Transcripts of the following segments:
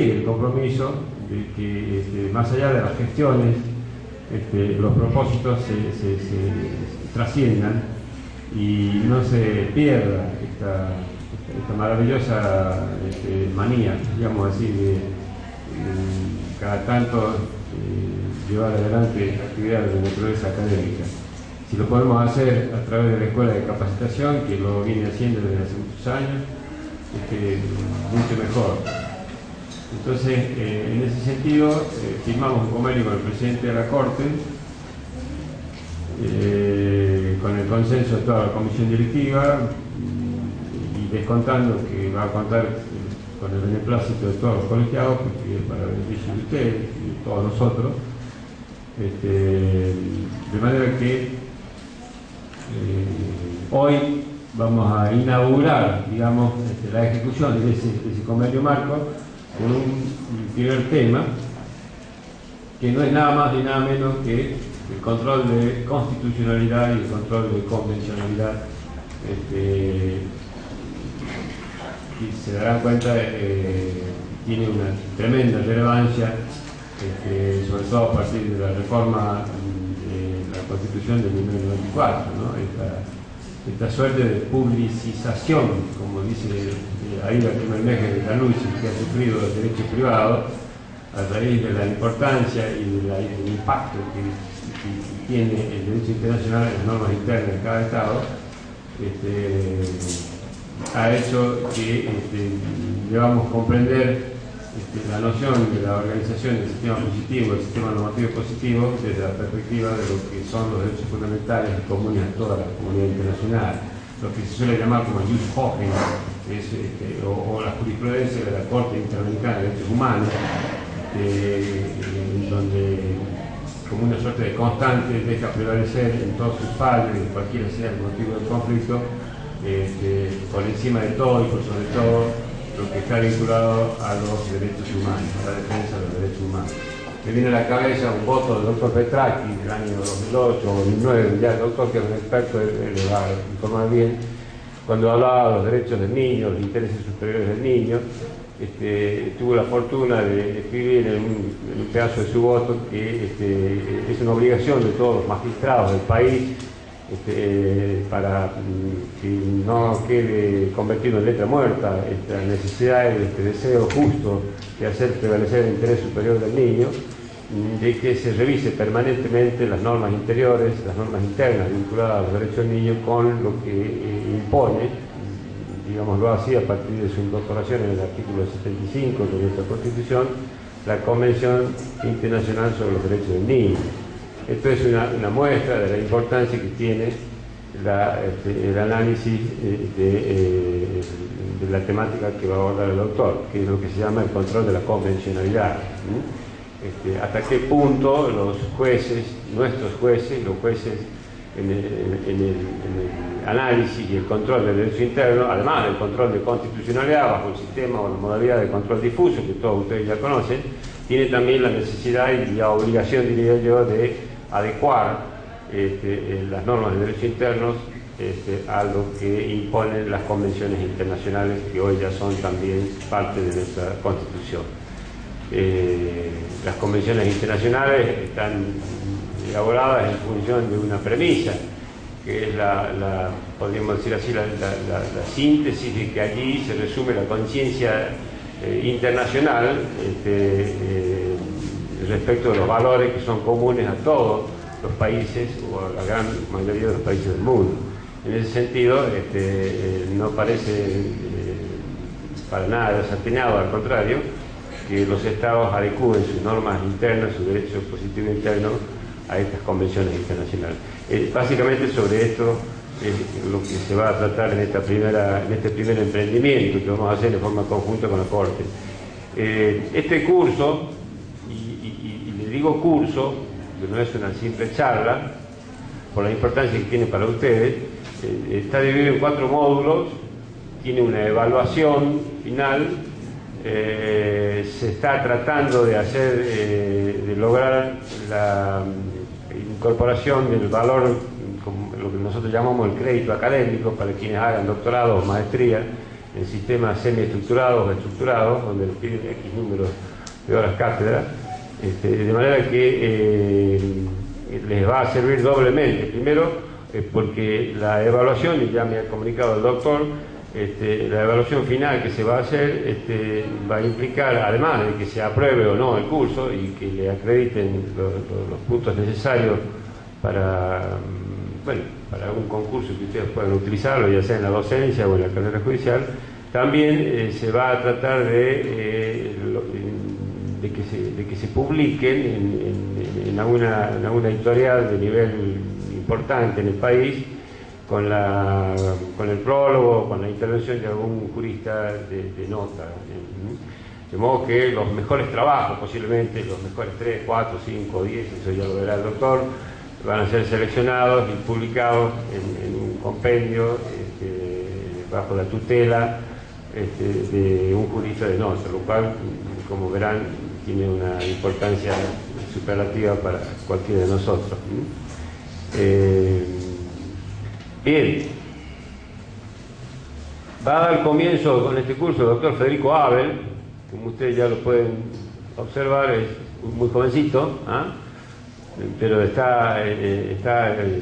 el compromiso de que más allá de las gestiones, los propósitos se trasciendan y no se pierda esta maravillosa manía, digamos así, de cada tanto llevar adelante actividades de naturaleza académica. Si lo podemos hacer a través de la Escuela de Capacitación, que lo viene haciendo desde hace muchos años, mucho mejor. Entonces, en ese sentido, firmamos un convenio con el presidente de la Corte, con el consenso de toda la comisión directiva, y descontando que va a contar con el beneplácito de todos los colegiados, porque para beneficio de ustedes y de todos nosotros, de manera que hoy vamos a inaugurar, digamos, la ejecución de ese convenio marco con un primer tema que no es nada más ni nada menos que el control de constitucionalidad y el control de convencionalidad, y se darán cuenta tiene una tremenda relevancia, sobre todo a partir de la reforma de la Constitución de 1994, ¿no? Esta suerte de publicización, como dice Aida Krimelmecher de Tanucci, que ha sufrido los derechos privados a raíz de la importancia y del impacto que tiene el derecho internacional en las normas internas de cada Estado, ha hecho que debamos comprender la noción de la organización del sistema positivo, el sistema normativo positivo, desde la perspectiva de lo que son los derechos fundamentales comunes a toda la comunidad internacional, lo que se suele llamar como el jus cogens, o la jurisprudencia de la Corte Interamericana de Derechos Humanos, en donde como una suerte de constante deja prevalecer en todos sus fallos, y cualquiera sea el motivo del conflicto, por encima de todo y por sobre todo lo que está vinculado a los derechos humanos, a la defensa de los derechos humanos. Me viene a la cabeza un voto del doctor Petracchi del año 2008 o 2009, ya el doctor, que es un experto, le va a informar bien, cuando hablaba de los derechos del niño, los intereses superiores del niño. Tuvo la fortuna de escribir en un pedazo de su voto que es una obligación de todos los magistrados del país, para que no quede convertido en letra muerta esta necesidad y este deseo justo de hacer prevalecer el interés superior del niño, de que se revise permanentemente las normas interiores, las normas internas vinculadas a los derechos del niño con lo que impone, digámoslo así, a partir de su incorporación en el artículo 75 de nuestra Constitución, la Convención Internacional sobre los Derechos del Niño. Esto es una muestra de la importancia que tiene el análisis de la temática que va a abordar el doctor, que es lo que se llama el control de la convencionalidad. Hasta qué punto los jueces, nuestros jueces, los jueces en el análisis y el control del derecho interno, además del control de constitucionalidad bajo el sistema o la modalidad de control difuso que todos ustedes ya conocen, tiene también la necesidad y la obligación, diría yo, de adecuar las normas de derecho internos a lo que imponen las convenciones internacionales, que hoy ya son también parte de nuestra Constitución. Las convenciones internacionales están elaboradas en función de una premisa, que es podríamos decir así, la síntesis de que allí se resume la conciencia internacional respecto de los valores que son comunes a todos los países o a la gran mayoría de los países del mundo. En ese sentido, no parece para nada desatinado, al contrario, que los estados adecúen sus normas internas, su derecho positivo interno a estas convenciones internacionales. Básicamente sobre esto es lo que se va a tratar en este primer emprendimiento que vamos a hacer de forma conjunta con la Corte. Este curso, y le digo curso, que no es una simple charla, por la importancia que tiene para ustedes, está dividido en 4 módulos, tiene una evaluación final, se está tratando de hacer, de lograr la incorporación del valor, como lo que nosotros llamamos el crédito académico, para quienes hagan doctorado o maestría en sistemas semiestructurados o estructurados, donde les piden X número de horas cátedra, de manera que les va a servir doblemente. Primero, porque la evaluación, y ya me ha comunicado el doctor, la evaluación final que se va a hacer va a implicar, además de que se apruebe o no el curso y que le acrediten los puntos necesarios para, bueno, para un concurso que ustedes puedan utilizarlo, ya sea en la docencia o en la carrera judicial, también se va a tratar de que se publiquen en alguna editorial de nivel importante en el país, con el prólogo, con la intervención de algún jurista de nota. De modo que los mejores trabajos, posiblemente los mejores 3, 4, 5, 10, eso ya lo verá el doctor, van a ser seleccionados y publicados en un compendio bajo la tutela de un jurista de nota, lo cual, como verán, tiene una importancia superlativa para cualquiera de nosotros. Bien, va a dar comienzo con este curso el doctor Federico Abel, como ustedes ya lo pueden observar, es muy jovencito, pero está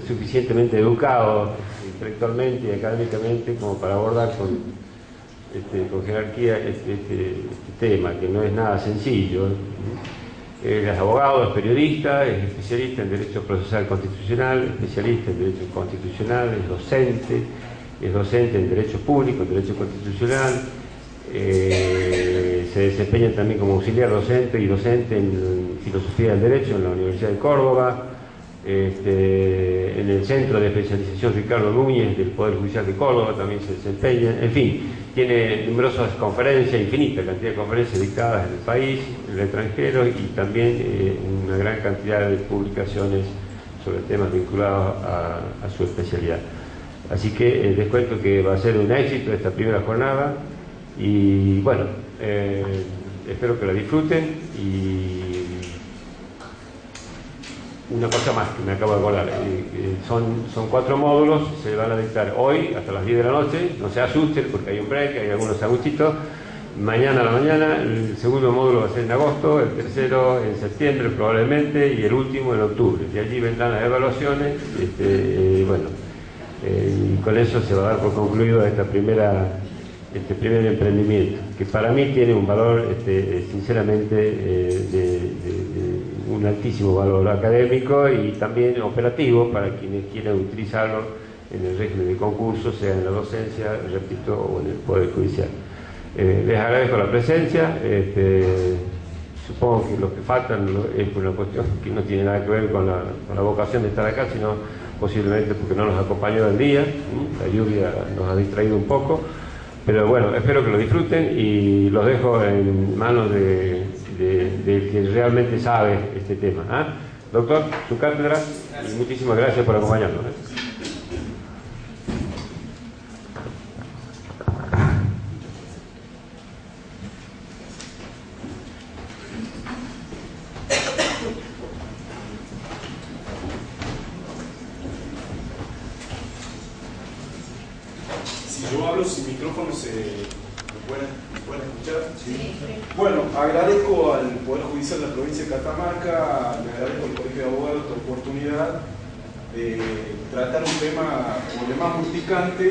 suficientemente educado intelectualmente y académicamente como para abordar con jerarquía este tema, que no es nada sencillo. Es abogado, es periodista, es especialista en Derecho Procesal Constitucional, especialista en Derecho Constitucional, es docente en Derecho Público, en Derecho Constitucional, se desempeña también como auxiliar docente y docente en Filosofía del Derecho en la Universidad de Córdoba, en el Centro de Especialización Ricardo Núñez del Poder Judicial de Córdoba también se desempeña, en fin, tiene numerosas conferencias, infinita cantidad de conferencias dictadas en el país, en el extranjero, y también una gran cantidad de publicaciones sobre temas vinculados a su especialidad. Así que les cuento que va a ser un éxito esta primera jornada y bueno, espero que la disfruten. Y una cosa más que me acabo de acordar, son 4 módulos, se van a dictar hoy hasta las 10 de la noche, no se asusten porque hay un break, hay algunos agustitos, mañana a la mañana, el segundo módulo va a ser en agosto, el tercero en septiembre probablemente y el último en octubre, de allí vendrán las evaluaciones, y con eso se va a dar por concluido este primer emprendimiento, que para mí tiene un valor sinceramente de un altísimo valor académico y también operativo para quienes quieran utilizarlo en el régimen de concurso, sea en la docencia, repito, o en el Poder Judicial. Les agradezco la presencia. Supongo que lo que faltan es una cuestión que no tiene nada que ver con la vocación de estar acá, sino posiblemente porque no nos acompañó el día, la lluvia nos ha distraído un poco, pero bueno, espero que lo disfruten y los dejo en manos del que realmente sabe este tema. Doctor, su cátedra, y muchísimas gracias por acompañarnos. Sin micrófono ¿me pueden escuchar? ¿Sí? Bueno, agradezco al Poder Judicial de la provincia de Catamarca, le agradezco al Colegio de Abogados esta oportunidad de tratar un tema urticante,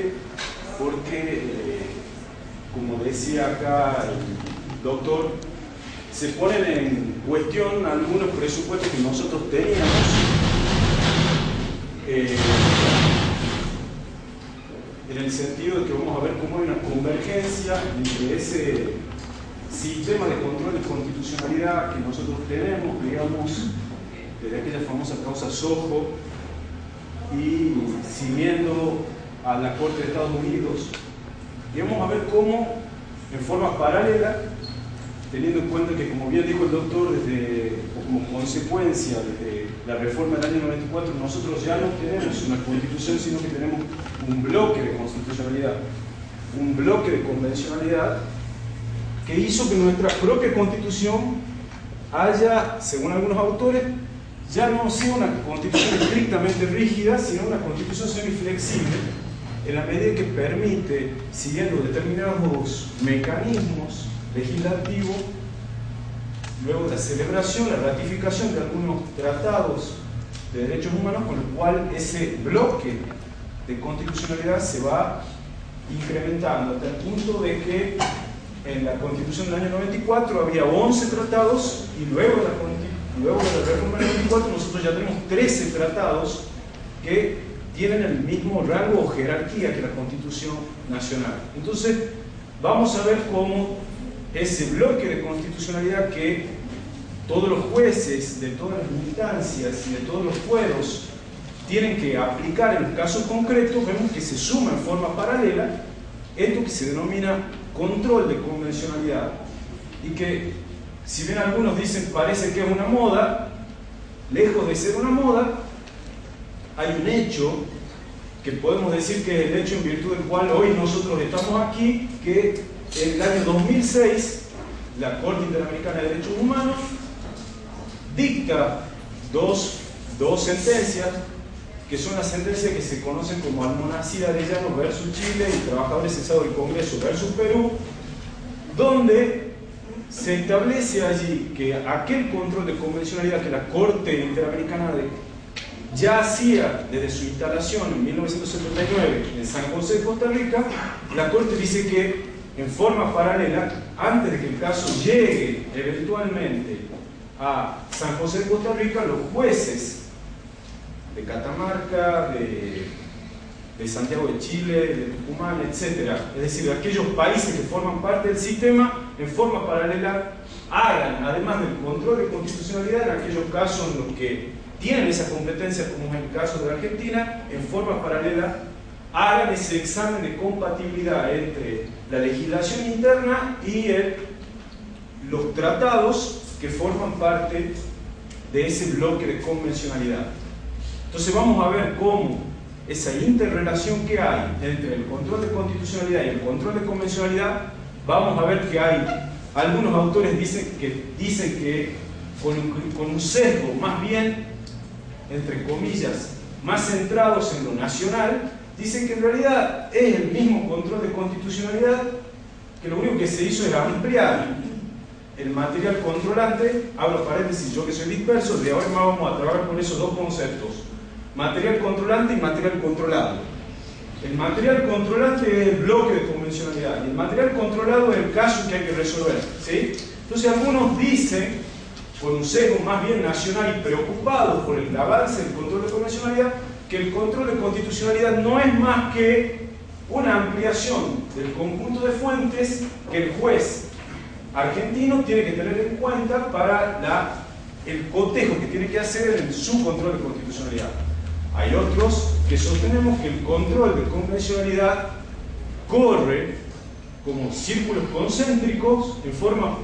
porque, como decía acá el doctor, se ponen en cuestión algunos presupuestos que nosotros teníamos. En el sentido de que vamos a ver cómo hay una convergencia entre ese sistema de control de constitucionalidad que nosotros tenemos, digamos, desde aquella famosa causa Sojo, y siguiendo a la Corte de Estados Unidos, y vamos a ver cómo, en forma paralela, teniendo en cuenta que, como bien dijo el doctor, como consecuencia de la reforma del año 94, nosotros ya no tenemos una constitución, sino que tenemos un bloque de constitucionalidad, un bloque de convencionalidad, que hizo que nuestra propia constitución haya, según algunos autores, ya no sea una constitución estrictamente rígida, sino una constitución semiflexible, en la medida que permite, siguiendo determinados mecanismos legislativos, luego la celebración, la ratificación de algunos tratados de derechos humanos, con lo cual ese bloque de constitucionalidad se va incrementando hasta el punto de que en la Constitución del año 94 había 11 tratados y luego de la reforma del 94 nosotros ya tenemos 13 tratados que tienen el mismo rango o jerarquía que la Constitución Nacional. Entonces, vamos a ver cómo ese bloque de constitucionalidad que todos los jueces de todas las instancias y de todos los fueros tienen que aplicar en los casos concretos, vemos que se suma en forma paralela esto que se denomina control de convencionalidad, y que, si bien algunos dicen parece que es una moda, lejos de ser una moda, hay un hecho que podemos decir que es el hecho en virtud del cual hoy nosotros estamos aquí, que en el año 2006 la Corte Interamericana de Derechos Humanos dicta dos sentencias, que son las sentencias que se conocen como Almonacid Arellano versus Chile y Trabajadores Cesados del Congreso versus Perú, donde se establece allí que aquel control de convencionalidad que la Corte Interamericana ya hacía desde su instalación en 1979 en San José, Costa Rica, la Corte dice que en forma paralela, antes de que el caso llegue eventualmente a San José de Costa Rica, los jueces de Catamarca, de Santiago de Chile, de Tucumán, etc., es decir, de aquellos países que forman parte del sistema, en forma paralela hagan, además del control de constitucionalidad en aquellos casos en los que tienen esa competencia, como es el caso de Argentina, en forma paralela hagan ese examen de compatibilidad entre la legislación interna y los tratados que forman parte de ese bloque de convencionalidad. Entonces vamos a ver cómo esa interrelación que hay entre el control de constitucionalidad y el control de convencionalidad, vamos a ver que hay algunos autores dicen que con un sesgo más bien, entre comillas, más centrados en lo nacional, dicen que en realidad es el mismo control de constitucionalidad, que lo único que se hizo era ampliar el material controlante. Abro paréntesis, yo que soy disperso, de ahora más vamos a trabajar con esos dos conceptos: material controlante y material controlado. El material controlante es el bloque de convencionalidad y el material controlado es el caso que hay que resolver, ¿sí? Entonces algunos dicen, con un sesgo más bien nacional y preocupados por el avance del control de convencionalidad, que el control de constitucionalidad no es más que una ampliación del conjunto de fuentes que el juez argentino tiene que tener en cuenta para el cotejo que tiene que hacer en su control de constitucionalidad. Hay otros que sostenemos que el control de convencionalidad corre como círculos concéntricos en forma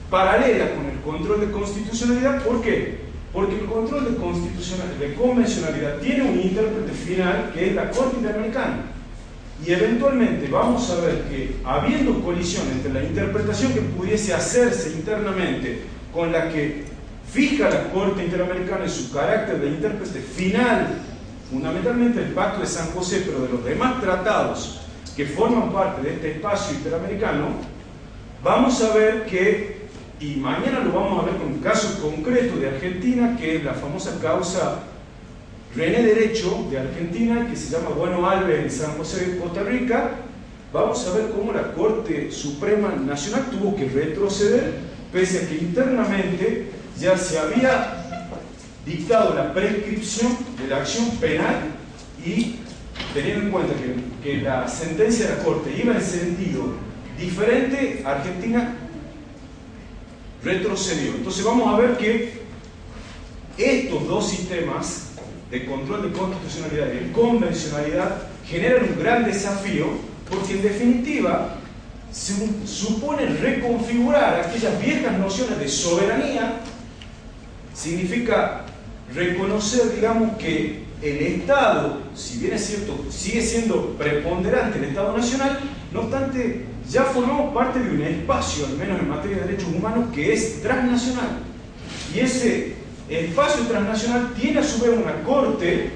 paralela con el control de constitucionalidad. ¿Por qué? Porque el control de convencionalidad tiene un intérprete final que es la Corte Interamericana. Y eventualmente vamos a ver que, habiendo colisión entre la interpretación que pudiese hacerse internamente con la que fija la Corte Interamericana en su carácter de intérprete final, fundamentalmente el Pacto de San José, pero de los demás tratados que forman parte de este espacio interamericano, vamos a ver que, y mañana lo vamos a ver con un caso concreto de Argentina, que es la famosa causa René Derecho de Argentina, que se llama Bueno Alves en San José de Costa Rica. Vamos a ver cómo la Corte Suprema Nacional tuvo que retroceder, pese a que internamente ya se había dictado la prescripción de la acción penal, y teniendo en cuenta que la sentencia de la Corte iba en sentido diferente, Argentina retrocedió. Entonces vamos a ver que estos dos sistemas de control de constitucionalidad y de convencionalidad generan un gran desafío, porque en definitiva se supone reconfigurar aquellas viejas nociones de soberanía. Significa reconocer, digamos, que el Estado, si bien es cierto, sigue siendo preponderante el Estado nacional, no obstante, ya formamos parte de un espacio, al menos en materia de derechos humanos, que es transnacional. Y ese espacio transnacional tiene a su vez una Corte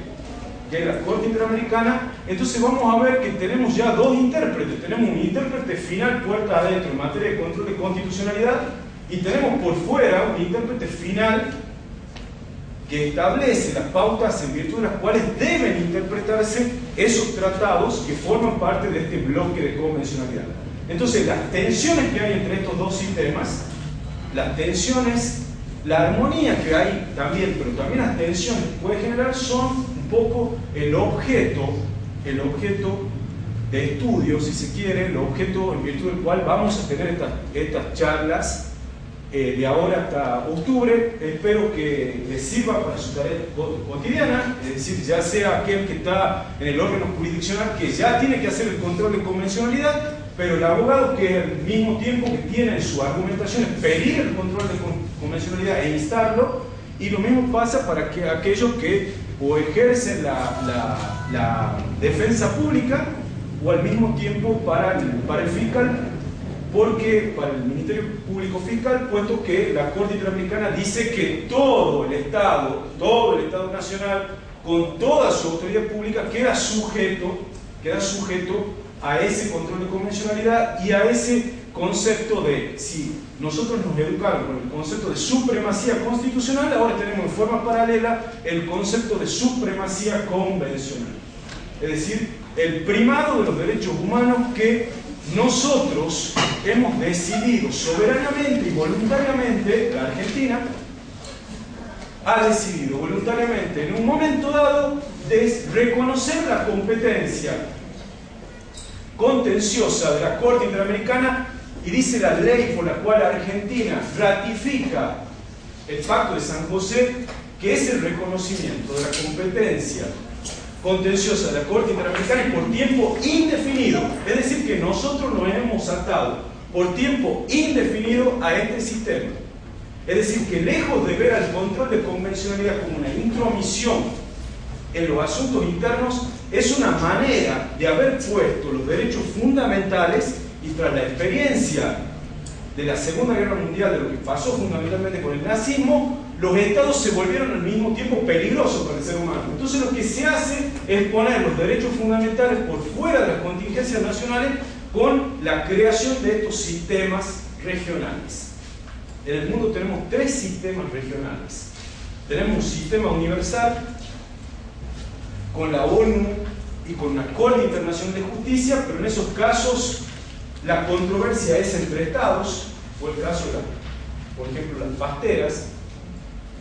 que es la Corte Interamericana, entonces vamos a ver que tenemos ya dos intérpretes. Tenemos un intérprete final puerta adentro en materia de control de constitucionalidad y tenemos por fuera un intérprete final que establece las pautas en virtud de las cuales deben interpretarse esos tratados que forman parte de este bloque de convencionalidad. Entonces, las tensiones que hay entre estos dos sistemas, las tensiones, la armonía que hay también, pero también las tensiones que puede generar son un poco el objeto de estudio, si se quiere, el objeto en virtud del cual vamos a tener estas charlas de ahora hasta octubre. Espero que les sirva para su tarea cotidiana, es decir, ya sea aquel que está en el órgano jurisdiccional que ya tiene que hacer el control de convencionalidad, pero el abogado que al mismo tiempo que tiene en su argumentación es pedir el control de convencionalidad e instarlo, y lo mismo pasa para que aquellos que o ejercen la defensa pública o al mismo tiempo para el fiscal, porque para el Ministerio Público Fiscal, puesto que la Corte Interamericana dice que todo el Estado nacional, con toda su autoridad pública, queda sujeto a ese control de convencionalidad y a ese concepto de, si nosotros nos educaron con el concepto de supremacía constitucional, ahora tenemos en forma paralela el concepto de supremacía convencional. Es decir, el primado de los derechos humanos que nosotros hemos decidido soberanamente y voluntariamente, la Argentina ha decidido voluntariamente en un momento dado de reconocer la competencia contenciosa de la Corte Interamericana, y dice la ley por la cual Argentina ratifica el Pacto de San José, que es el reconocimiento de la competencia contenciosa de la Corte Interamericana y por tiempo indefinido. Es decir, que nosotros nos hemos atado por tiempo indefinido a este sistema. Es decir, que lejos de ver al control de convencionalidad como una intromisión en los asuntos internos, es una manera de haber puesto los derechos fundamentales, y tras la experiencia de la Segunda Guerra Mundial, de lo que pasó fundamentalmente con el nazismo, los estados se volvieron al mismo tiempo peligrosos para el ser humano. Entonces lo que se hace es poner los derechos fundamentales por fuera de las contingencias nacionales con la creación de estos sistemas regionales. En el mundo tenemos tres sistemas regionales. Tenemos un sistema universal con la ONU y con una Corte Internacional de Justicia, pero en esos casos la controversia es entre estados, o el caso de, por ejemplo, las pasteras.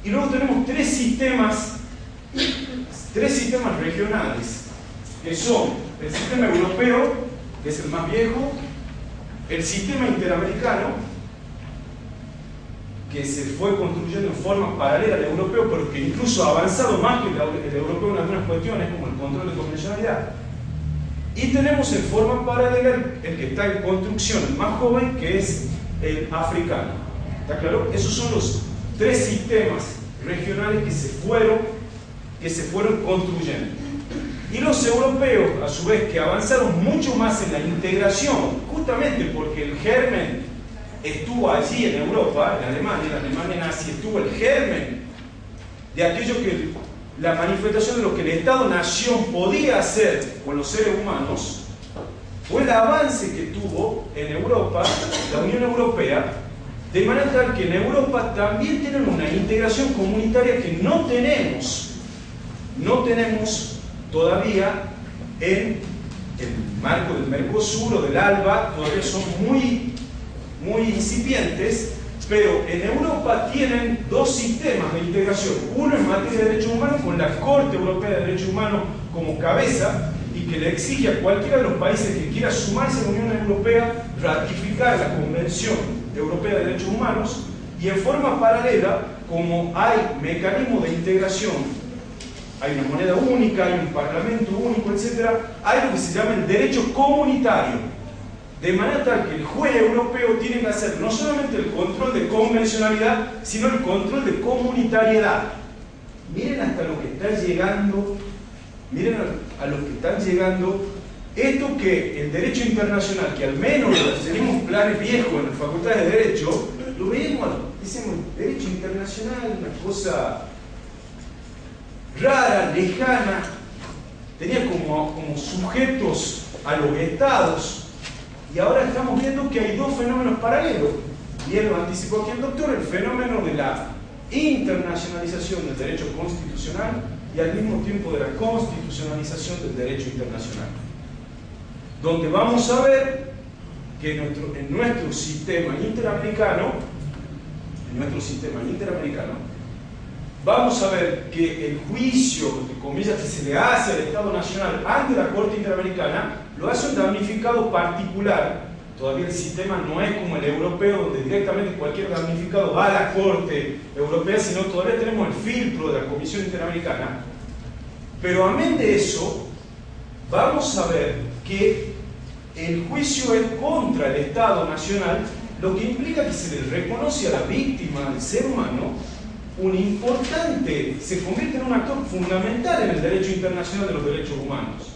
Y luego tenemos tres sistemas regionales, que son el sistema europeo, que es el más viejo, el sistema interamericano, que se fue construyendo en forma paralela al europeo, pero que incluso ha avanzado más que el europeo en algunas cuestiones, como el control de convencionalidad. Y tenemos en forma paralela el que está en construcción, el más joven, que es el africano. ¿Está claro? Esos son los tres sistemas regionales que se fueron construyendo. Y los europeos, a su vez, que avanzaron mucho más en la integración, justamente porque el germen estuvo allí en Europa, en la Alemania nazi, estuvo el germen de aquello que la manifestación de lo que el Estado-nación podía hacer con los seres humanos, fue el avance que tuvo en Europa, la Unión Europea, de manera tal que en Europa también tienen una integración comunitaria que no tenemos todavía en el marco del Mercosur o del ALBA, todavía son muy incipientes, pero en Europa tienen dos sistemas de integración, uno en materia de derechos humanos con la Corte Europea de Derechos Humanos como cabeza, y que le exige a cualquiera de los países que quiera sumarse a la Unión Europea ratificar la Convención Europea de Derechos Humanos, y en forma paralela, como hay mecanismos de integración, hay una moneda única, hay un parlamento único, etc., hay lo que se llama el derecho comunitario. De manera tal que el juez europeo tiene que hacer no solamente el control de convencionalidad, sino el control de comunitariedad. Miren hasta lo que está llegando, miren a lo que están llegando, esto que el derecho internacional, que al menos tenemos planes viejos en las facultades de Derecho, lo vemos, decimos, derecho internacional, una cosa rara, lejana, tenía como sujetos a los estados, y ahora estamos viendo que hay dos fenómenos paralelos. Bien lo anticipó aquí el doctor, el fenómeno de la internacionalización del derecho constitucional y al mismo tiempo de la constitucionalización del derecho internacional, donde vamos a ver que en nuestro sistema interamericano, vamos a ver que el juicio, entre comillas, que se le hace al Estado Nacional ante la Corte Interamericana, lo hace un damnificado particular. Todavía el sistema no es como el europeo, donde directamente cualquier damnificado va a la Corte Europea, sino todavía tenemos el filtro de la Comisión Interamericana. Pero amén de eso, vamos a ver que el juicio es contra el Estado Nacional, lo que implica que se le reconoce a la víctima, al ser humano, se convierte en un actor fundamental en el derecho internacional de los derechos humanos.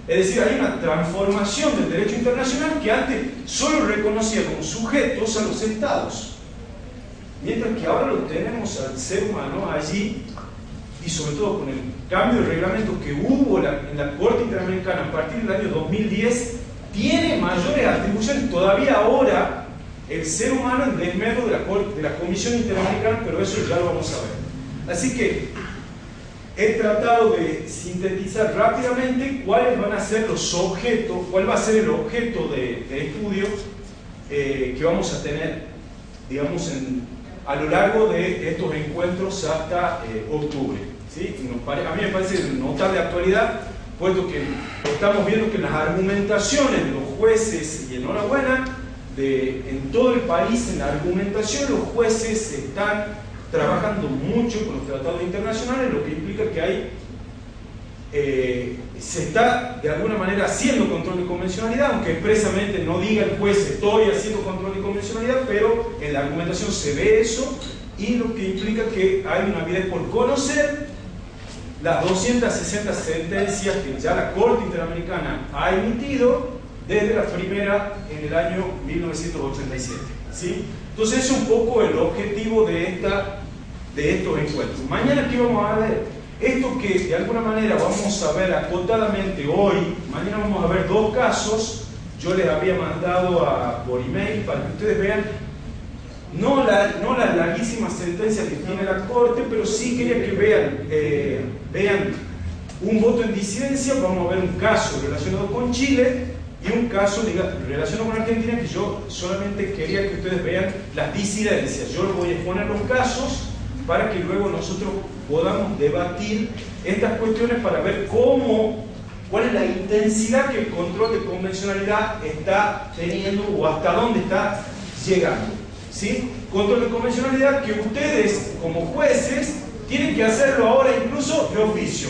Es decir, hay una transformación del derecho internacional que antes solo reconocía como sujetos a los estados, mientras que ahora lo tenemos al ser humano allí, y sobre todo con el cambio de reglamento que hubo en la Corte Interamericana a partir del año 2010, tiene mayores atribuciones todavía ahora el ser humano en desmedro de la Comisión Interamericana, pero eso ya lo vamos a ver. Así que he tratado de sintetizar rápidamente cuáles van a ser los objetos, cuál va a ser el objeto de estudio que vamos a tener, digamos, a lo largo de estos encuentros hasta octubre. ¿Sí? A mí me parece notable actualidad, puesto que estamos viendo que las argumentaciones de los jueces, y enhorabuena, en todo el país, en la argumentación los jueces están trabajando mucho con los tratados internacionales, lo que implica que se está de alguna manera haciendo control de convencionalidad, aunque expresamente no diga el juez estoy haciendo control de convencionalidad, pero en la argumentación se ve eso, y lo que implica que hay una avidez por conocer las 260 sentencias que ya la Corte Interamericana ha emitido desde la primera en el año 1987. ¿Sí? Entonces es un poco el objetivo de estos encuentros. Mañana aquí vamos a ver esto que de alguna manera vamos a ver acotadamente hoy. Mañana vamos a ver dos casos. Yo les había mandado por email para que ustedes vean no la larguísima sentencia que tiene la Corte, pero sí quería que vean un voto en disidencia. Vamos a ver un caso relacionado con Chile y un caso relacionado con Argentina, que yo solamente quería que ustedes vean las disidencias. Yo les voy a exponer los casos para que luego nosotros podamos debatir estas cuestiones para ver cuál es la intensidad que el control de convencionalidad está teniendo o hasta dónde está llegando. ¿Sí? Control de convencionalidad que ustedes como jueces tienen que hacerlo ahora incluso de oficio.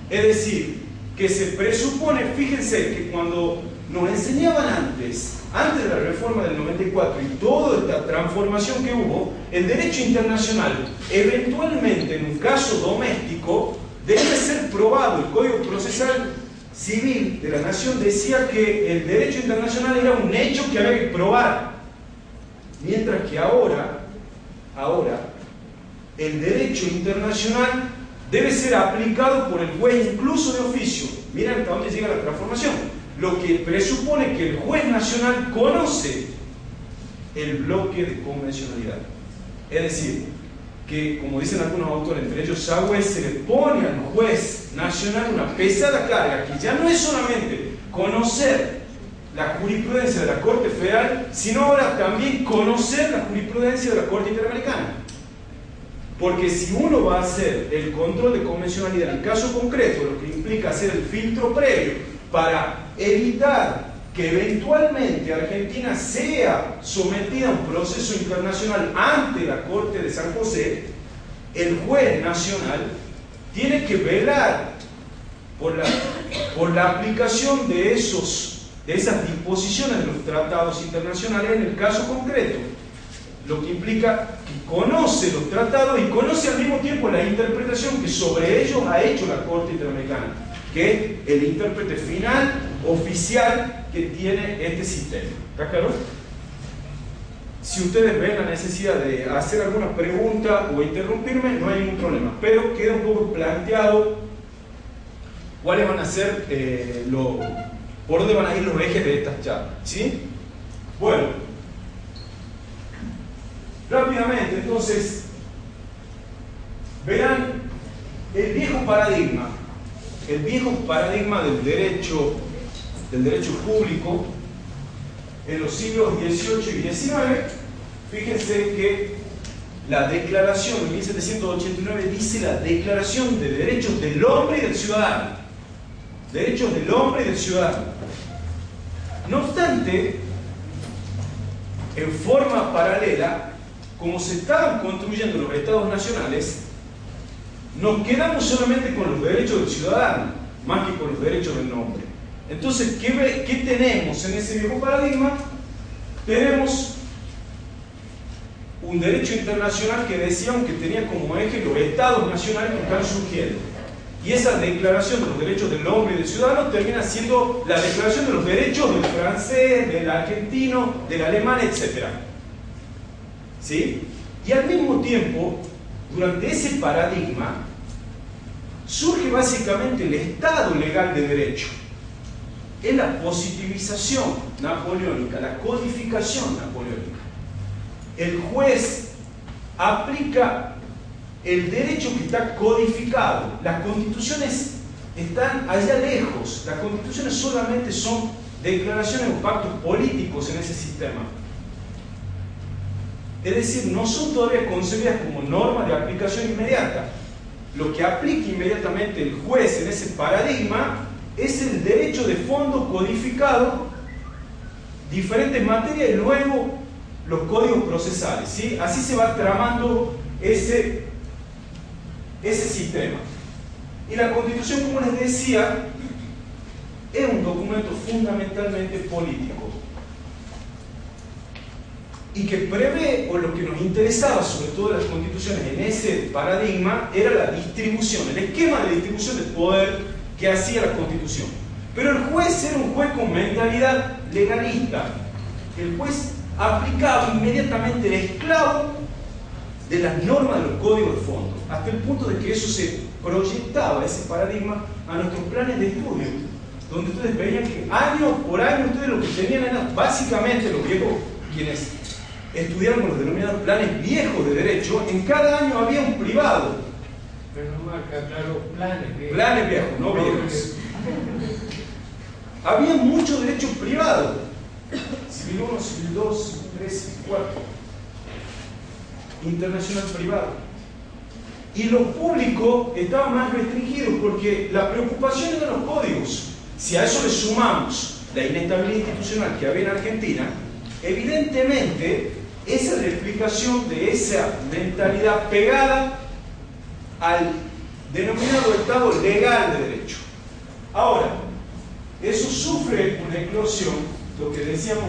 Es decir, que se presupone, fíjense que cuando nos enseñaban antes de la reforma del 94 y toda esta transformación que hubo, el derecho internacional eventualmente en un caso doméstico debe ser probado. El Código Procesal Civil de la Nación decía que el derecho internacional era un hecho que había que probar, mientras que ahora el derecho internacional debe ser aplicado por el juez incluso de oficio. Miren hasta dónde llega la transformación, lo que presupone que el juez nacional conoce el bloque de convencionalidad. Es decir, que como dicen algunos autores, entre ellos Sagüez, se le pone al juez nacional una pesada carga, que ya no es solamente conocer la jurisprudencia de la Corte Federal, sino ahora también conocer la jurisprudencia de la Corte Interamericana. Porque si uno va a hacer el control de convencionalidad en el caso concreto, lo que implica hacer el filtro previo para evitar que eventualmente Argentina sea sometida a un proceso internacional ante la Corte de San José, el juez nacional tiene que velar por la aplicación de esas disposiciones de los tratados internacionales en el caso concreto, lo que implica que conoce los tratados y conoce al mismo tiempo la interpretación que sobre ellos ha hecho la Corte Interamericana, que es el intérprete final, oficial, que tiene este sistema. ¿Está claro? Si ustedes ven la necesidad de hacer alguna pregunta o interrumpirme, no hay ningún problema, pero queda un poco planteado cuáles van a ser por dónde van a ir los ejes de estas charlas, ¿sí? Bueno, rápidamente, entonces, verán el viejo paradigma del derecho público en los siglos XVIII y XIX. Fíjense que la Declaración de 1789 dice la Declaración de Derechos del Hombre y del Ciudadano. Derechos del hombre y del ciudadano. No obstante, en forma paralela, como se estaban construyendo los estados nacionales, nos quedamos solamente con los derechos del ciudadano, más que con los derechos del hombre. Entonces, ¿qué tenemos en ese viejo paradigma? Tenemos un derecho internacional que decíamos que tenía como eje los estados nacionales que están surgiendo. Y esa declaración de los derechos del hombre y del ciudadano termina siendo la declaración de los derechos del francés, del argentino, del alemán, etc. ¿Sí? Y al mismo tiempo, durante ese paradigma, surge básicamente el Estado legal de derecho. Es la positivización napoleónica, la codificación napoleónica. El juez aplica el derecho que está codificado. Las constituciones están allá lejos. Las constituciones solamente son declaraciones o pactos políticos en ese sistema. Es decir, no son todavía concebidas como normas de aplicación inmediata. Lo que aplica inmediatamente el juez en ese paradigma es el derecho de fondo codificado, diferentes materias y luego los códigos procesales, ¿sí? Así se va tramando ese sistema. Y la Constitución, como les decía, es un documento fundamentalmente político y que prevé, o lo que nos interesaba sobre todo de las constituciones en ese paradigma, era la distribución, el esquema de distribución del poder que hacía la Constitución. Pero el juez era un juez con mentalidad legalista. El juez aplicaba inmediatamente el esclavo de las normas de los códigos de fondo, hasta el punto de que eso se proyectaba, ese paradigma, a nuestros planes de estudio, donde ustedes veían que año por año ustedes lo que tenían era básicamente los viejos, quienes estudiaron con los denominados planes viejos de derecho, en cada año había un privado. Pero no marca, claro, planes viejos. Planes viejos, no viejos. Había muchos derechos privados. Civil 1, Civil 2, Civil 3, Civil 4. Internacional privado. Y lo público estaba más restringido porque la preocupación era los códigos. Si a eso le sumamos la inestabilidad institucional que había en Argentina, evidentemente esa replicación de esa mentalidad pegada al denominado Estado legal de derecho. Ahora, eso sufre una eclosión, lo que decíamos,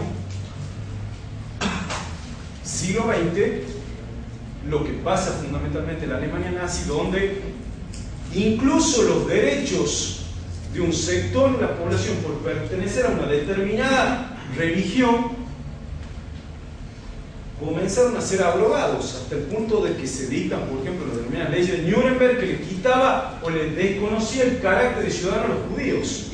siglo XX, lo que pasa fundamentalmente en la Alemania nazi, donde incluso los derechos de un sector de la población por pertenecer a una determinada religión comenzaron a ser abrogados, hasta el punto de que se dictan, por ejemplo, las denominadas leyes de Nuremberg, que les quitaba o les desconocía el carácter de ciudadanos a los judíos.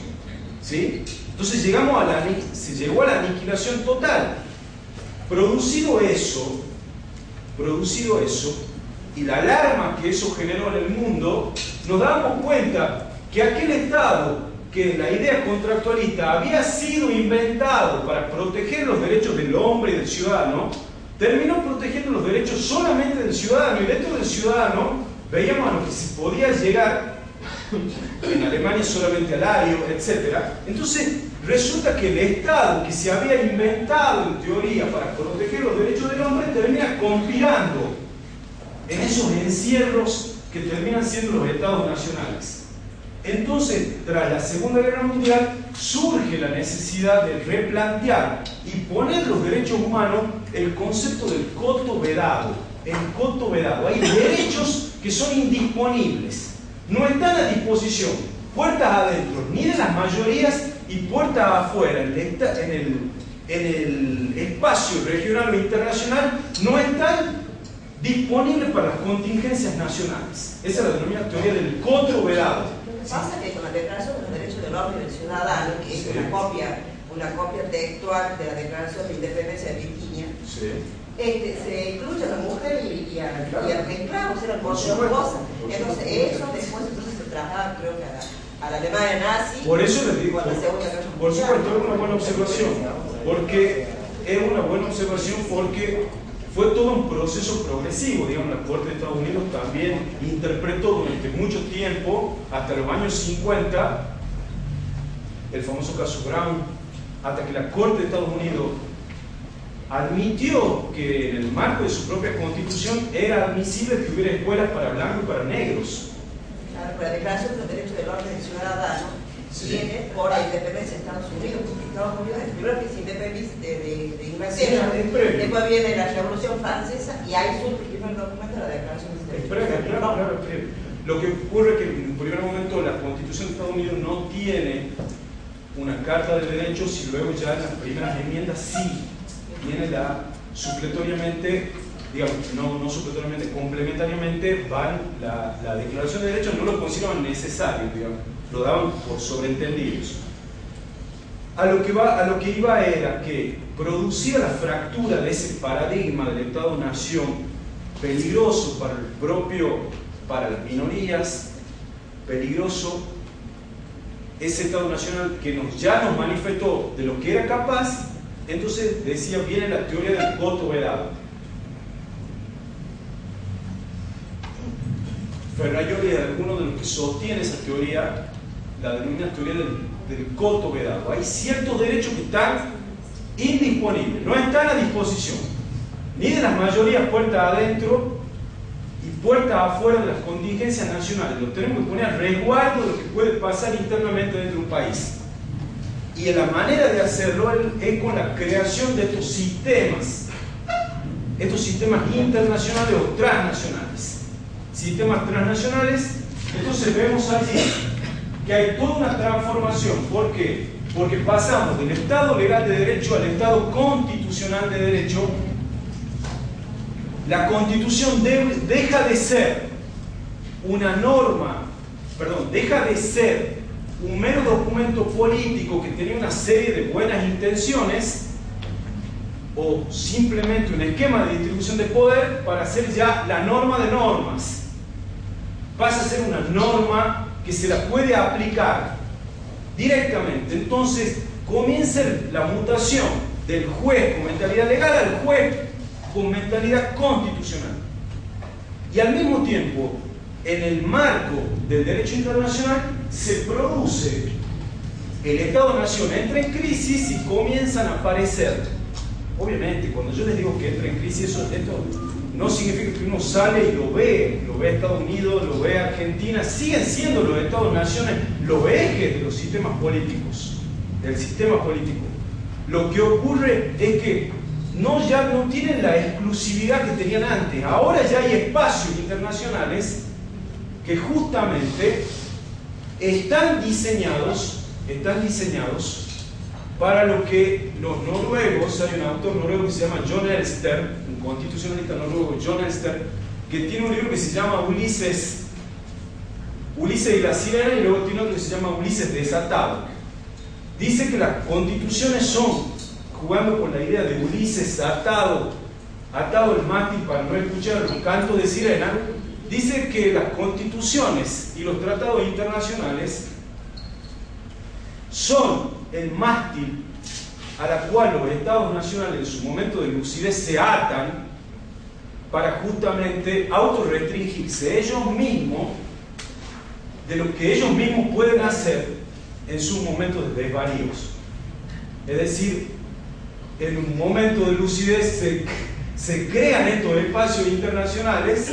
¿Sí? Entonces se llegó a la aniquilación total. Producido eso, y la alarma que eso generó en el mundo, nos damos cuenta que aquel Estado, que la idea contractualista había sido inventado para proteger los derechos del hombre y del ciudadano, terminó protegiendo los derechos solamente del ciudadano, y dentro del ciudadano veíamos a lo que se podía llegar en Alemania solamente al ario, etc. Entonces resulta que el Estado que se había inventado en teoría para proteger los derechos del hombre termina conspirando en esos encierros que terminan siendo los Estados nacionales. Entonces, tras la Segunda Guerra Mundial, surge la necesidad de replantear y poner los derechos humanos el concepto del coto vedado. El coto vedado. Hay derechos que son indisponibles. No están a disposición, puertas adentro, ni de las mayorías y puertas afuera, en el espacio regional o internacional, no están disponibles para las contingencias nacionales. Esa es la denominada teoría del coto vedado. pasa que con la Declaración de los Derechos del Hombre y del Ciudadano, que es una copia textual de la Declaración de Independencia de Virginia, se incluye a la mujer y al esclavo, eran por dos cosas. Entonces, eso después se traslada, creo que a la Alemania nazi. Por eso les digo, por supuesto, es una buena observación, porque es una buena observación porque fue todo un proceso progresivo. Digamos, la Corte de Estados Unidos también interpretó durante mucho tiempo, hasta los años 50, el famoso caso Brown, hasta que la Corte de Estados Unidos admitió que en el marco de su propia constitución era admisible que hubiera escuelas para blancos y para negros. Claro, la Declaración de los Derechos del Orden Ciudadano viene por la independencia de Estados Unidos, porque Estados Unidos es primero que se independiza de Inglaterra, después viene la Revolución Francesa y ahí surge el primer documento de la Declaración de los Derechos del Hombre. Lo que ocurre es que en un primer momento la Constitución de Estados Unidos no tiene una carta de derechos y luego ya en las primeras enmiendas sí tiene supletoriamente, digamos, no supletoriamente, complementariamente van la declaración de derechos, no lo consideraban necesario, digamos, lo daban por sobreentendidos. A lo que iba era que producía la fractura de ese paradigma del Estado-Nación peligroso para las minorías, peligroso ese Estado Nacional que ya nos manifestó de lo que era capaz. Entonces decía, viene la teoría del coto vedado. Ferraioli es alguno de los que sostiene esa teoría, la denomina teoría del coto vedado. Hay ciertos derechos que están indisponibles, no están a disposición, ni de las mayorías puertas adentro y puertas afuera de las contingencias nacionales. Lo tenemos que poner a resguardo de lo que puede pasar internamente dentro de un país. Y la manera de hacerlo es con la creación de estos sistemas internacionales o transnacionales. Sistemas transnacionales, entonces vemos allí que hay toda una transformación. ¿Por qué? Porque pasamos del Estado legal de derecho al Estado constitucional de derecho. La Constitución deja de ser una norma, deja de ser un mero documento político que tenía una serie de buenas intenciones o simplemente un esquema de distribución de poder para ser ya la norma de normas. Pasa a ser una norma que se la puede aplicar directamente. Entonces comienza la mutación del juez con mentalidad legal al juez con mentalidad constitucional. Y al mismo tiempo, en el marco del derecho internacional, se produce el Estado-Nación, entra en crisis y comienzan a aparecer. Obviamente, cuando yo les digo que entra en crisis, esto no significa que uno sale y lo ve Estados Unidos, lo ve Argentina, siguen siendo los Estados-Naciones los ejes de los sistemas políticos, del sistema político. Lo que ocurre es que ya no tienen la exclusividad que tenían antes. Ahora ya hay espacios internacionales que justamente están diseñados para lo que los noruegos, hay un autor noruego que se llama John Elster, un constitucionalista noruego, John Elster, que tiene un libro que se llama Ulises y la sirena, y luego tiene otro que se llama Ulises desatado. Dice que las constituciones son, jugando con la idea de Ulises atado el mástil para no escuchar los cantos de sirena, dice que las constituciones y los tratados internacionales son el mástil a la cual los estados nacionales en su momento de lucidez se atan para justamente autorrestringirse ellos mismos de lo que ellos mismos pueden hacer en sus momentos de desvaríos. Es decir, en un momento de lucidez se crean estos espacios internacionales,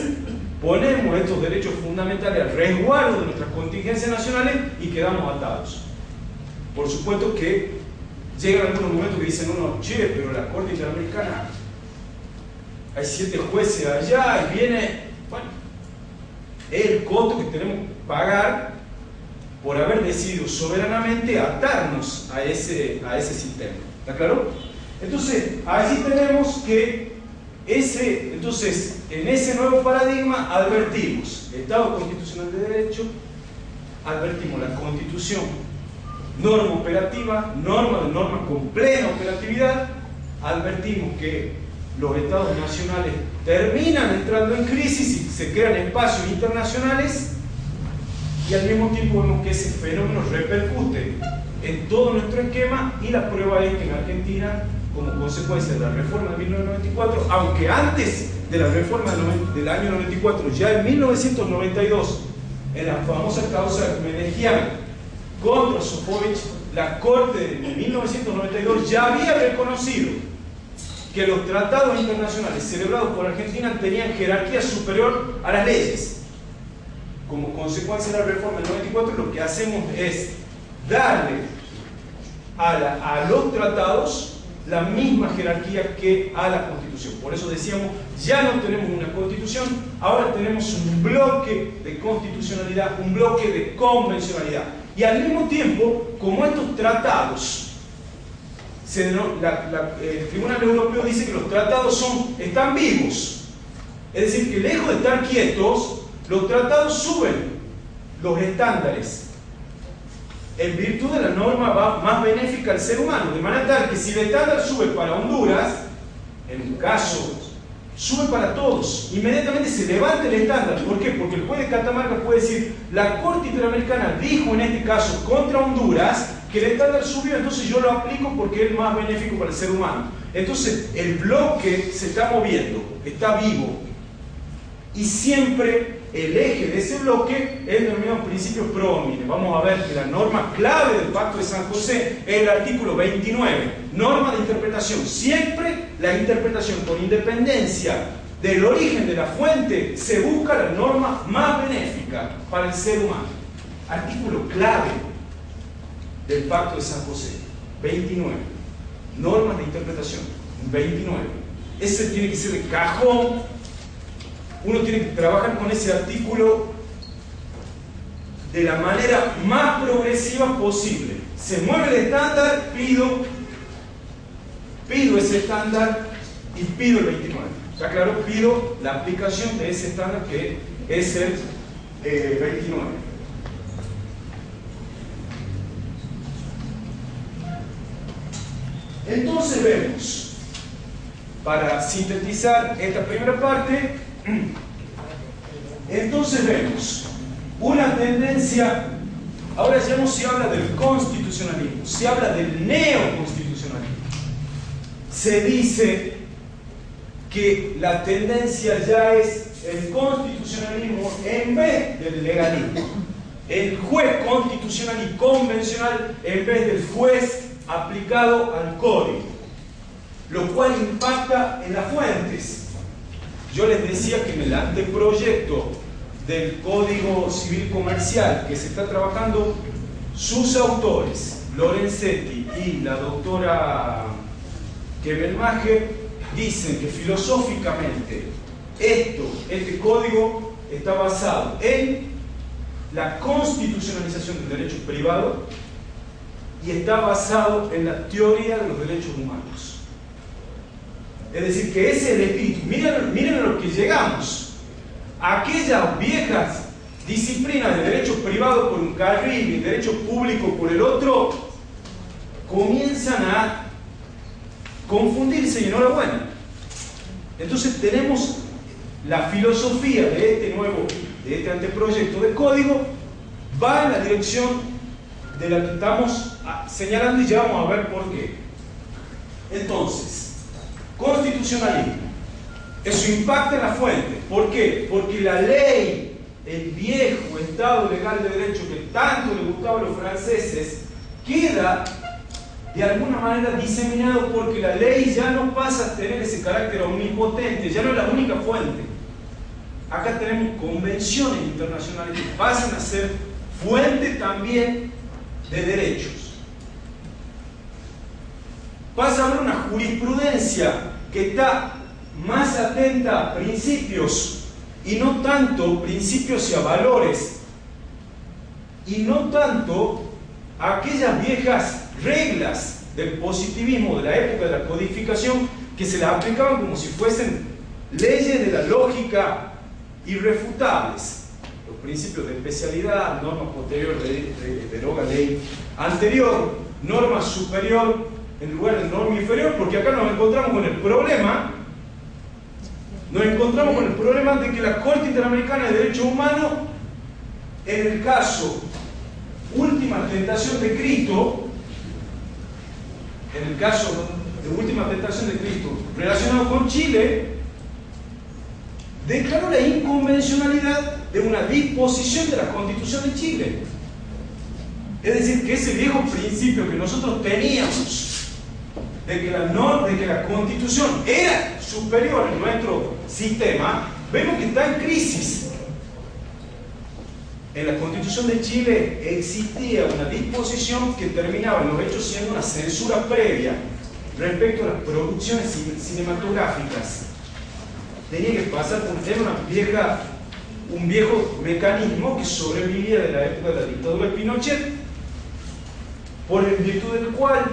ponemos estos derechos fundamentales al resguardo de nuestras contingencias nacionales y quedamos atados. Por supuesto que llegan algunos momentos que dicen uno, che, pero la Corte Interamericana, hay 7 jueces allá y viene, bueno, es el costo que tenemos que pagar por haber decidido soberanamente atarnos a ese sistema. ¿Está claro? Entonces, allí tenemos que en ese nuevo paradigma advertimos Estado constitucional de derecho, advertimos la Constitución, norma operativa, norma con plena operatividad, advertimos que los estados nacionales terminan entrando en crisis y se crean espacios internacionales, y al mismo tiempo vemos que ese fenómeno repercute en todo nuestro esquema, y la prueba es que en Argentina, como consecuencia de la reforma de 1994, aunque antes de la reforma del año 94, ya en 1992, en la famosa causa Menegian contra Sofovich, la Corte de 1992 ya había reconocido que los tratados internacionales celebrados por Argentina tenían jerarquía superior a las leyes. Como consecuencia de la reforma del 94, lo que hacemos es darle a los tratados la misma jerarquía que a la Constitución. Por eso decíamos, ya no tenemos una Constitución, ahora tenemos un bloque de constitucionalidad, un bloque de convencionalidad. Y al mismo tiempo, como estos tratados, el Tribunal Europeo dice que los tratados están vivos. Es decir, que lejos de estar quietos, los tratados suben los estándares en virtud de la norma más benéfica al ser humano, de manera tal que si el estándar sube para Honduras, en un caso, sube para todos, inmediatamente se levanta el estándar. ¿Por qué? Porque el juez de Catamarca puede decir, la Corte Interamericana dijo en este caso contra Honduras que el estándar subió, entonces yo lo aplico porque es más benéfico para el ser humano. Entonces el bloque se está moviendo, está vivo, y siempre el eje de ese bloque es el denominado principio pro homine. Vamos a ver que la norma clave del Pacto de San José es el artículo 29, norma de interpretación. Siempre la interpretación, con independencia del origen de la fuente, se busca la norma más benéfica para el ser humano. Artículo clave del Pacto de San José, 29, normas de interpretación, 29. Ese tiene que ser de cajón. Uno tiene que trabajar con ese artículo de la manera más progresiva posible. Se mueve el estándar, pido ese estándar y pido el 29. ¿Está claro? Pido la aplicación de ese estándar que es el 29. Entonces vemos, para sintetizar esta primera parte, entonces vemos una tendencia. Ahora ya no se habla del constitucionalismo, se habla del neoconstitucionalismo. Se dice que la tendencia ya es el constitucionalismo en vez del legalismo, el juez constitucional y convencional en vez del juez aplicado al código, lo cual impacta en las fuentes. Yo les decía que en el anteproyecto del Código Civil Comercial que se está trabajando, sus autores, Lorenzetti y la doctora Kebelmacher, dicen que filosóficamente este código está basado en la constitucionalización del derecho privado y está basado en la teoría de los derechos humanos. Es decir, que ese es el espíritu. Miren a lo que llegamos. Aquellas viejas disciplinas de derecho privado por un carril y derecho público por el otro comienzan a confundirse, y enhorabuena. Entonces tenemos la filosofía de este anteproyecto de código, va en la dirección de la que estamos señalando, y ya vamos a ver por qué. Entonces, constitucionalismo, eso impacta en la fuente. ¿Por qué? Porque la ley, el viejo Estado legal de derecho que tanto le gustaba a los franceses, queda de alguna manera diseminado, porque la ley ya no pasa a tener ese carácter omnipotente, ya no es la única fuente. Acá tenemos convenciones internacionales que pasan a ser fuente también de derechos. Pasa a haber una jurisprudencia que está más atenta a principios y no tanto principios y a valores, y no tanto a aquellas viejas reglas del positivismo de la época de la codificación que se las aplicaban como si fuesen leyes de la lógica irrefutables. principios de especialidad, norma posterior deroga ley anterior, norma superior en lugar de norma inferior, porque acá nos encontramos con el problema de que la Corte Interamericana de Derechos Humanos, en el caso Última Tentación de Cristo, relacionado con Chile, declaró la inconvencionalidad de una disposición de la Constitución de Chile. Es decir, que ese viejo principio que nosotros teníamos de que la Constitución era superior en nuestro sistema, vemos que está en crisis. En la Constitución de Chile existía una disposición que terminaba en los hechos siendo una censura previa respecto a las producciones cinematográficas. Tenía que pasar por un viejo mecanismo que sobrevivía de la época de la dictadura de Pinochet, por en virtud del cual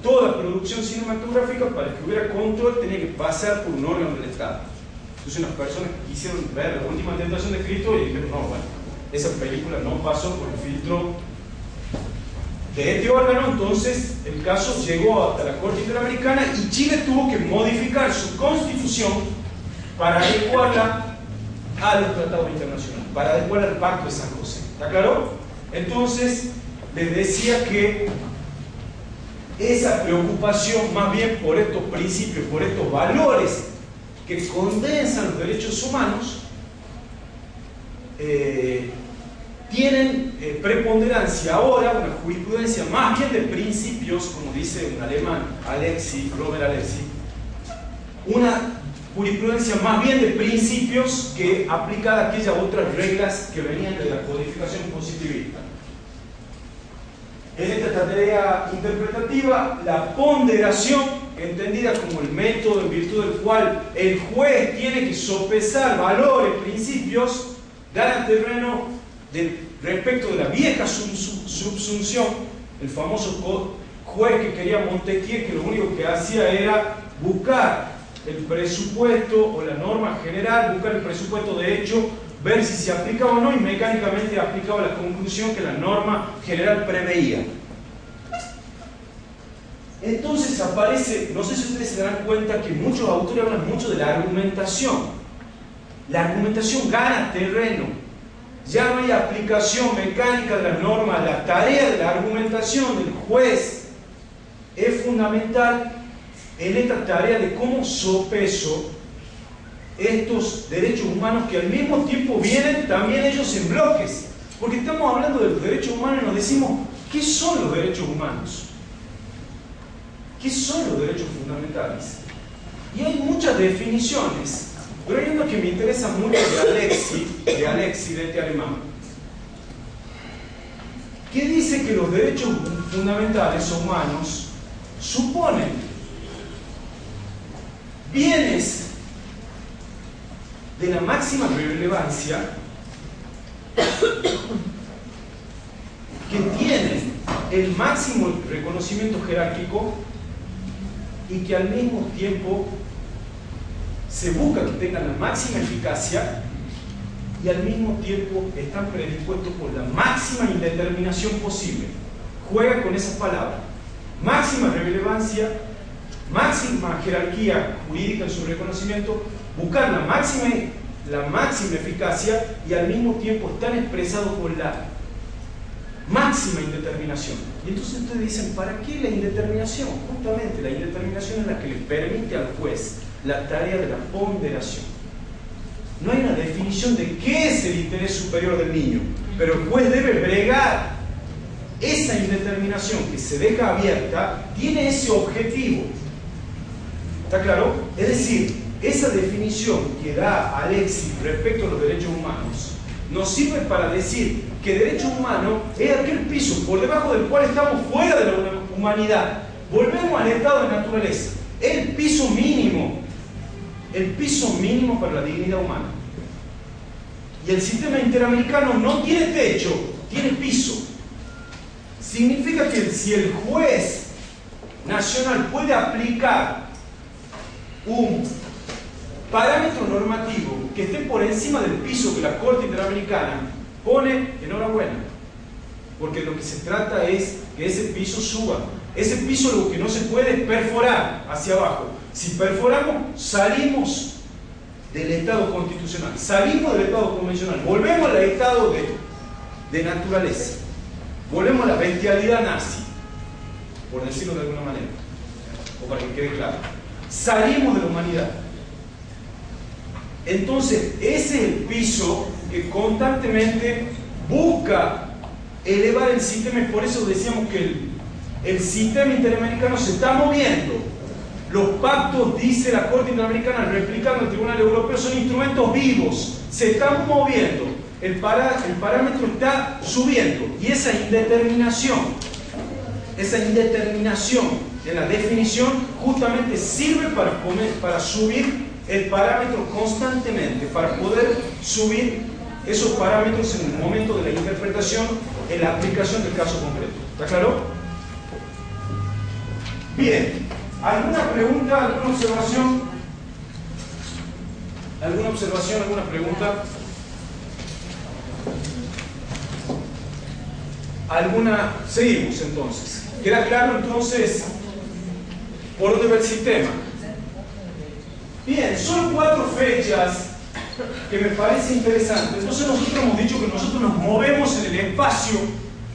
toda producción cinematográfica, para que hubiera control, tenía que pasar por un órgano del Estado. Entonces unas personas quisieron ver La Última Tentación de Cristo y dijeron, no, bueno, esa película no pasó por el filtro de este órgano. Entonces el caso llegó hasta la Corte Interamericana y Chile tuvo que modificar su constitución para adecuarla a los tratados internacionales, para adecuarla al Pacto de San José. ¿Está claro? Entonces les decía que esa preocupación más bien por estos principios, por estos valores que condensan los derechos humanos, tienen preponderancia ahora, una jurisprudencia más bien de principios, como dice un alemán, Robert Alexi, una jurisprudencia más bien de principios que aplicada a aquellas otras reglas que venían de la codificación positivista. En esta tarea interpretativa, la ponderación, entendida como el método en virtud del cual el juez tiene que sopesar valores, principios, gana terreno respecto de la vieja subsunción, el famoso juez que quería Montesquieu, que lo único que hacía era buscar el presupuesto o la norma general, buscar el presupuesto de hecho, ver si se aplicaba o no, y mecánicamente aplicaba la conclusión que la norma general preveía. Entonces aparece, no sé si ustedes se dan cuenta que muchos autores hablan mucho de la argumentación. La argumentación gana terreno. Ya no hay aplicación mecánica de la norma. La tarea de la argumentación del juez es fundamental en esta tarea de cómo sopeso estos derechos humanos que al mismo tiempo vienen también ellos en bloques. Porque estamos hablando de los derechos humanos y nos decimos, ¿qué son los derechos humanos? ¿Qué son los derechos fundamentales? Y hay muchas definiciones, pero hay una que me interesa mucho de Alexi, de este alemán, que dice que los derechos fundamentales o humanos suponen bienes de la máxima relevancia que tienen el máximo reconocimiento jerárquico y que al mismo tiempo se busca que tengan la máxima eficacia y al mismo tiempo están predispuestos por la máxima indeterminación posible. Juega con esas palabras: máxima relevancia, máxima jerarquía jurídica en su reconocimiento, buscar la máxima eficacia y al mismo tiempo están expresados por la máxima indeterminación. Y entonces ustedes dicen, ¿para qué la indeterminación? Justamente la indeterminación es la que le permite al juez la tarea de la ponderación. No hay una definición de qué es el interés superior del niño, pero el juez debe bregar. Esa indeterminación que se deja abierta tiene ese objetivo. ¿Está claro? Es decir, esa definición que da Alexi respecto a los derechos humanos nos sirve para decir que derecho humano es aquel piso por debajo del cual estamos fuera de la humanidad. Volvemos al estado de naturaleza. El piso mínimo para la dignidad humana. Y el sistema interamericano no tiene techo, tiene piso. Significa que si el juez nacional puede aplicar un parámetro normativo que esté por por encima del piso que la Corte Interamericana pone, enhorabuena. Porque lo que se trata es que ese piso suba. Ese piso lo que no se puede es perforar hacia abajo. Si perforamos, salimos del Estado constitucional, salimos del Estado convencional, volvemos al estado de naturaleza, volvemos a la bestialidad nazi, por decirlo de alguna manera, o para que quede claro. Salimos de la humanidad. Entonces, ese es el piso que constantemente busca elevar el sistema, y por eso decíamos que el sistema interamericano se está moviendo. Los pactos, dice la Corte Interamericana, replicando el Tribunal Europeo, son instrumentos vivos, se están moviendo, el parámetro está subiendo, y esa indeterminación en la definición justamente sirve para subir el parámetro constantemente, para poder subir esos parámetros en el momento de la interpretación, en la aplicación del caso concreto. ¿Está claro? Bien. ¿Alguna pregunta, alguna observación? ¿Alguna observación, alguna pregunta? ¿Alguna? Seguimos entonces. ¿Queda claro entonces por dónde va el sistema? Bien, son 4 fechas que me parece interesante. Entonces nosotros hemos dicho que nosotros nos movemos en el espacio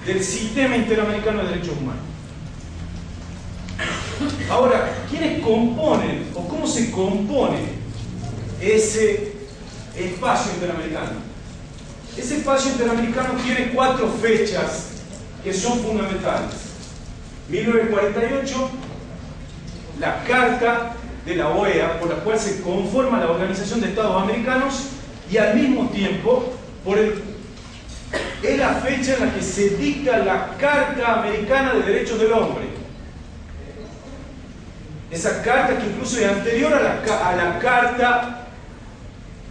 del sistema interamericano de derechos humanos. Ahora, ¿quiénes componen o cómo se compone ese espacio interamericano? Ese espacio interamericano tiene 4 fechas que son fundamentales. 1948, la Carta de la OEA, por la cual se conforma la Organización de Estados Americanos, y al mismo tiempo es la fecha en la que se dicta la Carta Americana de Derechos del Hombre. Esa carta que incluso es anterior a la Carta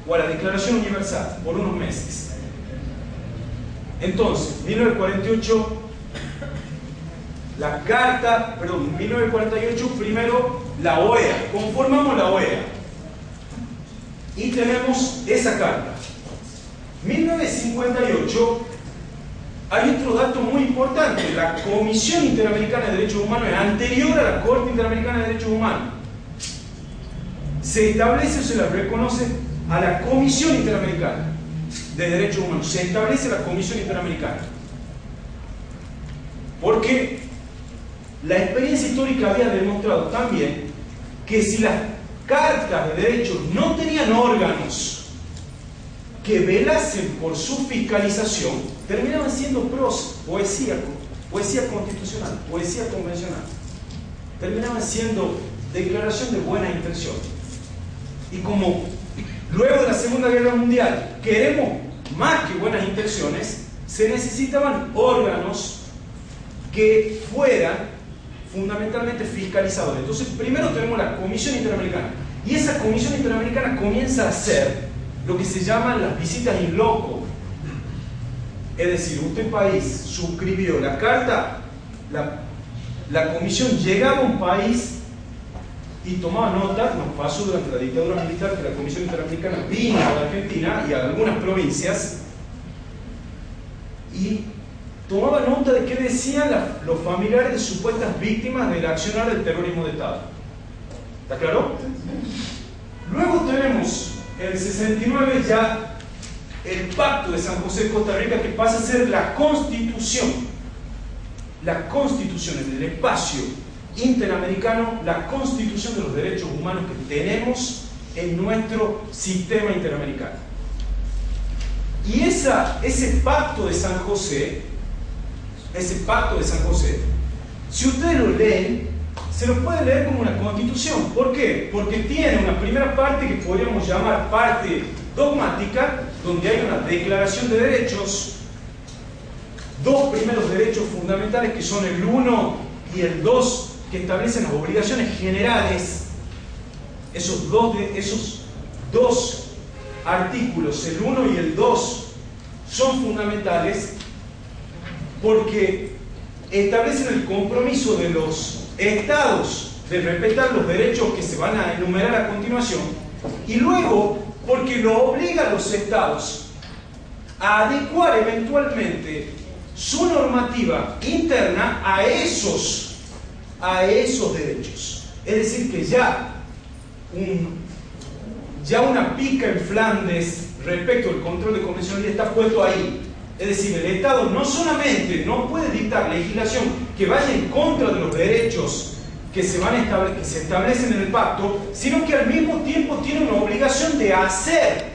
o a la Declaración Universal, por unos meses. Entonces, 1948, la Carta, perdón, 1948 primero la OEA, conformamos la OEA y tenemos esa carta. 1958 hay otro dato muy importante: la Comisión Interamericana de Derechos Humanos es anterior a la Corte Interamericana de Derechos Humanos. Se establece o se la reconoce a la Comisión Interamericana de Derechos Humanos, se establece la Comisión Interamericana. Porque la experiencia histórica había demostrado también que si las cartas de derechos no tenían órganos que velasen por su fiscalización, terminaban siendo poesía constitucional, poesía convencional. Terminaban siendo declaración de buena intención. Y como luego de la Segunda Guerra Mundial queremos más que buenas intenciones, se necesitaban órganos que fueran fundamentalmente fiscalizadores. Entonces, primero tenemos la Comisión Interamericana, y esa Comisión Interamericana comienza a hacer lo que se llaman las visitas in loco. Es decir, usted país suscribió la carta, la comisión llegaba a un país y tomaba nota. Nos pasó durante la dictadura militar que la Comisión Interamericana vino a la Argentina y a algunas provincias y tomaba nota de qué decían los familiares de supuestas víctimas del accionar del terrorismo de Estado. ¿Está claro? Luego tenemos en el 69 ya el Pacto de San José de Costa Rica, que pasa a ser la Constitución en el espacio interamericano, la Constitución de los derechos humanos que tenemos en nuestro sistema interamericano. Y ese Pacto de San José, si ustedes lo leen, se lo puede leer como una constitución. ¿Por qué? Porque tiene una primera parte que podríamos llamar parte dogmática, donde hay una declaración de derechos, 2 primeros derechos fundamentales que son el 1 y el 2, que establecen las obligaciones generales. Esos dos artículos, el 1 y el 2, son fundamentales porque establecen el compromiso de los estados de respetar los derechos que se van a enumerar a continuación, y luego porque lo obliga a los estados a adecuar eventualmente su normativa interna a esos derechos. Es decir, que ya una pica en Flandes respecto al control de convencionalidad está puesto ahí. Es decir, el Estado no solamente no puede dictar legislación que vaya en contra de los derechos que se establecen en el pacto, sino que al mismo tiempo tiene una obligación de hacer.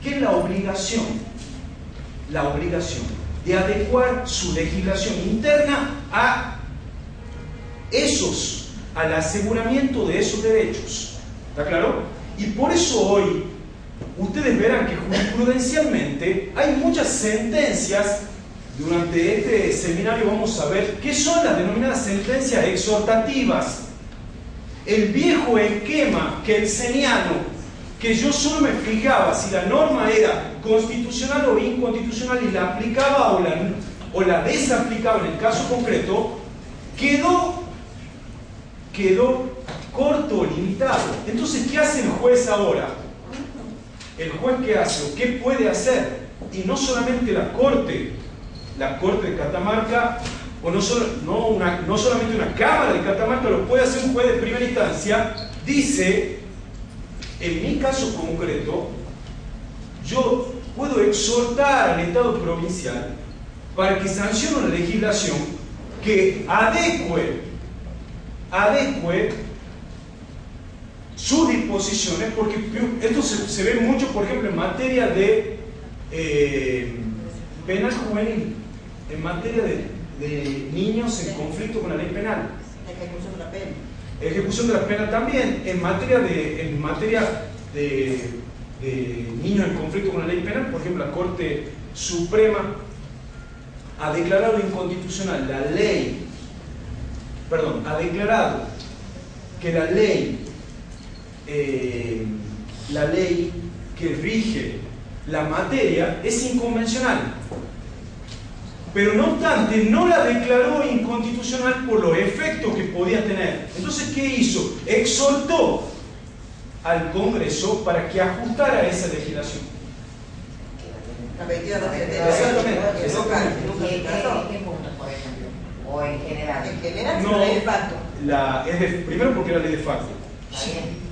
¿Qué es la obligación? La obligación de adecuar su legislación interna al aseguramiento de esos derechos. ¿Está claro? Y por eso hoy ustedes verán que jurisprudencialmente hay muchas sentencias. Durante este seminario vamos a ver qué son las denominadas sentencias exhortativas. El viejo esquema kelseniano, que yo solo me fijaba si la norma era constitucional o inconstitucional y la aplicaba o la desaplicaba en el caso concreto, quedó corto o limitado. Entonces, ¿qué hace el juez ahora? ¿El juez qué hace o qué puede hacer? Y no solamente la Corte de Catamarca, o no solamente una Cámara de Catamarca, lo puede hacer un juez de primera instancia. Dice, en mi caso concreto, yo puedo exhortar al Estado provincial para que sancione una legislación que adecue sus disposiciones, porque esto se ve mucho, por ejemplo, en materia de penal juvenil, en materia de niños en conflicto con la ley penal. Ejecución de la pena. Ejecución de la pena también, en materia de niños en conflicto con la ley penal, por ejemplo, la Corte Suprema ha declarado inconstitucional ha declarado que la ley que rige la materia es inconvencional, pero no obstante no la declaró inconstitucional por los efectos que podía tener. Entonces, ¿qué hizo? Exhortó al Congreso para que ajustara esa legislación. Exactamente. ¿Qué puntos, por ejemplo? ¿O en general? En general, no, la ley de facto. Primero porque era ley de facto.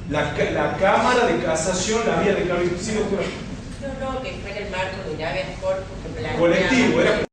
La Cámara de Casación la había declarado. ¿Sí, doctora? No, que fue en el marco de un habeas corpus que planteaba Colectivo, era